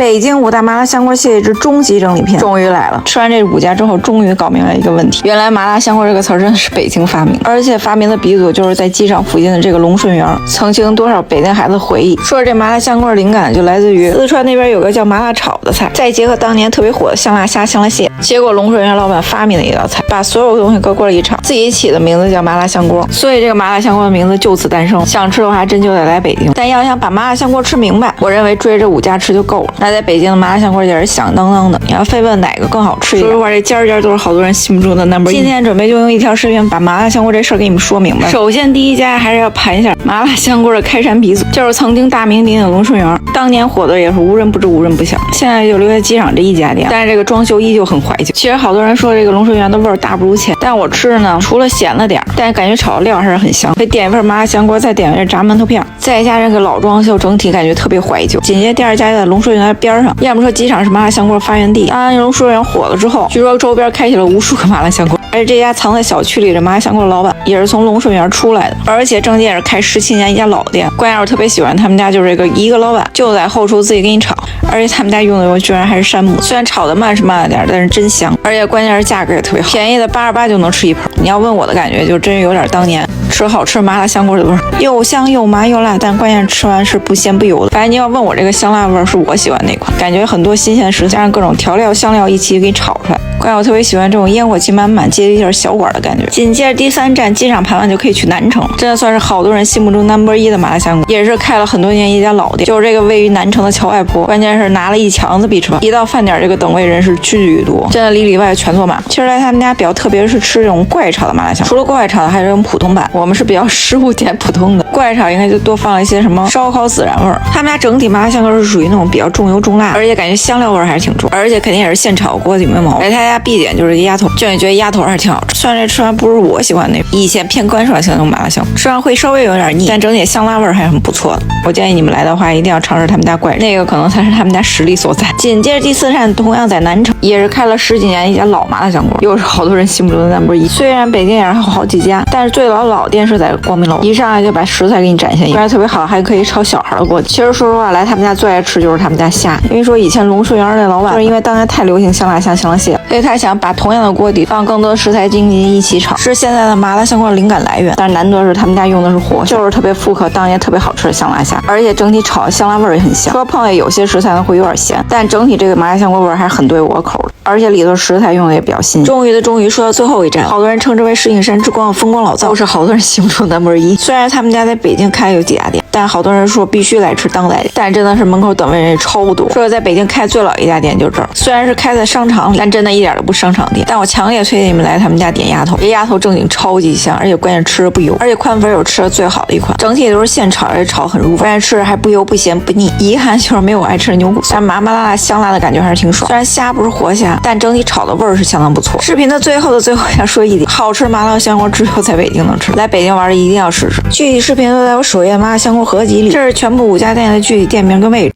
北京5大麻辣香锅系列之终极整理篇终于来了。吃完这5家之后，终于搞明白一个问题：原来麻辣香锅这个词儿真的是北京发明，而且发明的鼻祖就是在机场附近的这个龙顺园，曾经多少北京孩子回忆，说这麻辣香锅灵感就来自于四川那边有个叫麻辣炒的菜，再结合当年特别火的香辣虾、香辣蟹，结果龙顺园老板发明了一道菜，把所有东西搁锅里一炒，自己起的名字叫麻辣香锅，所以这个麻辣香锅的名字就此诞生。想吃的话，还真就得来北京。但要想把麻辣香锅吃明白，我认为追这5家吃就够了。那在北京的麻辣香锅也是响当当的，你要非问哪个更好吃一点，说实话，这家家都是好多人心目中的 No.1。今天准备就用一条视频把麻辣香锅这事儿给你们说明白。首先第一家还是要盘一下麻辣香锅的开山鼻祖，就是曾经大名鼎鼎的龙顺园，当年火的也是无人不知无人不晓，现在就留在机场这一家店，但是这个装修依旧很怀旧。其实好多人说这个龙顺园的味儿大不如前，但我吃的呢，除了咸了点，但感觉炒的料还是很香。可以点一份麻辣香锅，再点一份炸馒头片，再加上个老装修，整体感觉特别怀旧。紧接着第二家就在龙顺园边上，要么说机场是麻辣香锅发源地。当然龙顺园火了之后，据说周边开启了无数个麻辣香锅，而且这家藏在小区里的麻辣香锅的老板也是从龙顺园出来的，而且正经也是开17年一家老店。关键我特别喜欢他们家，就是这个一个老板就在后厨自己给你炒，而且他们家用的油居然还是山姆，虽然炒的慢是慢了点，但是真香，而且关键是价格也特别好，便宜的88就能吃一盆。你要问我的感觉，就真有点当年吃好吃麻辣香锅的味儿，又香又麻又辣，但关键吃完是不咸不油的。反正你要问我这个香辣味儿，是我喜欢那款，感觉很多新鲜食材加上各种调料香料一起给你炒出来。关键我特别喜欢这种烟火气满满、接地气小馆的感觉。紧接着第3站机场盘完就可以去南城，真的算是好多人心目中 No.1 的麻辣香锅，也是开了很多年一家老店，就是这个位于南城的荞外坡。关键是拿了一墙子必吃吧，一到饭点这个等位人是巨多，真的里外全坐满。其实来他们家比较特别是吃这种怪炒的麻辣香锅，除了怪炒的还有这种普通版，我们是比较失误点普通的，怪炒应该就多放了一些什么烧烤孜然味儿。他们家整体麻辣香锅是属于那种比较重油重辣，而且感觉香料味儿还是挺重，而且肯定也是现炒锅底没毛病。而他家必点就是一鸭头，就你觉得鸭头还是挺好吃，虽然这吃完不是我喜欢那以前偏干爽型的那种麻辣香锅，吃完会稍微有点腻，但整体香辣味儿还是很不错的。我建议你们来的话一定要尝试他们家怪，那个可能才是他们家实力所在。紧接着第4站同样在南城，也是开了10几年一家老麻辣香锅，又是好多人心目中的No.1。虽然北京也是好几家，但是最老店是在光明楼，一上来就把食材给你展现一个，特别好，还可以炒小孩的锅。其实说实话，来他们家最爱吃就是他们家虾，因为说以前龙顺园的老板就是因为当年太流行香辣虾、香辣蟹，所以他想把同样的锅底放更多食材进行一起炒，是现在的麻辣香锅的灵感来源。但是难得是他们家用的是活，就是特别复刻当年特别好吃的香辣虾，而且整体炒的香辣味儿也很香。说碰见有些食材呢会有点咸，但整体这个麻辣香锅味儿还是很对我口的，而且里头食材用的也比较新。终于说到最后一站，好多人称之为石景山之光的风光老灶，都是好多人心目中的No.1。虽然他们家在北京开有几家店，但好多人说必须来吃当代的，但真的是门口等位人也超多。说在北京开最老一家店就是这儿，虽然是开在商场里，但真的一点都不商场店。但我强烈推荐你们来他们家点鸭头，这鸭头正经超级香，而且关键吃的不油，而且宽粉有吃的最好的一款，整体都是现炒，而且炒很入味，关键吃的还不油不咸不腻。遗憾就是没有我爱吃的牛骨，但麻麻辣辣香辣的感觉还是挺爽。虽然虾不是活虾，但整体炒的味儿是相当不错。视频的最后想说一点，好吃麻辣香锅只有在北京能吃，来北京玩的一定要试试。具体视频都在我首页麻辣香锅合集里，这是全部5家店的具体店名跟位置。